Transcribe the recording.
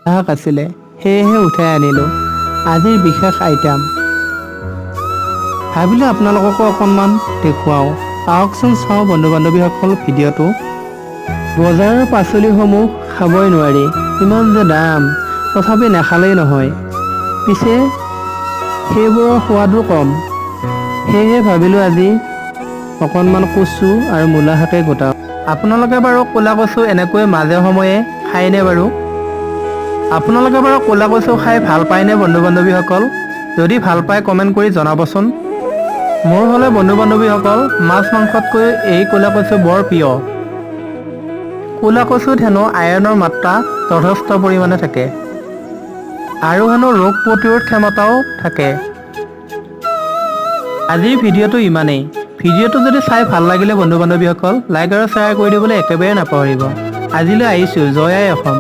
শাক আছিলে, সেয়েহে উঠাই আনিলোঁ। আজিৰ বিশেষ আইটেম ভাবিলোঁ আপোনালোককো অকণমান দেখুৱাওঁ। আহকচোন চাওঁ বন্ধু বান্ধৱীসকল ভিডিঅ'টো। বজাৰৰ পাচলিসমূহ খাবই নোৱাৰি, ইমান যে দাম, তথাপি নাখালেই নহয়। পিছে সেইবোৰৰ সোৱাদো কম, সেয়েহে ভাবিলোঁ আজি অকণমান কচু আৰু মূলা শাকে গোটাওঁ। আপোনালোকে বাৰু ক'লা কচু এনেকৈ মাজে সময়ে খায়নে বাৰু? আপোনালোকে বাৰু ক'লা কচু খাই ভাল পায়নে বন্ধু বান্ধৱীসকল? যদি ভাল পায় কমেণ্ট কৰি জনাবচোন। মোৰ হ'লে বন্ধু বান্ধৱীসকল মাছ মাংসতকৈ এই ক'লা কচু বৰ প্ৰিয়। ক'লা কচুত হেনো আইৰণৰ মাত্ৰা যথেষ্ট পৰিমাণে থাকে আৰু হেনো ৰোগ প্ৰতিৰোধ ক্ষমতাও থাকে। আজিৰ ভিডিঅ'টো ইমানেই। ভিডিঅ'টো যদি চাই ভাল লাগিলে বন্ধু বান্ধৱীসকল লাইক আৰু শ্বেয়াৰ কৰি দিবলৈ একেবাৰে নাপাহৰিব। আজিলৈ আহিছোঁ। জয় আই অসম।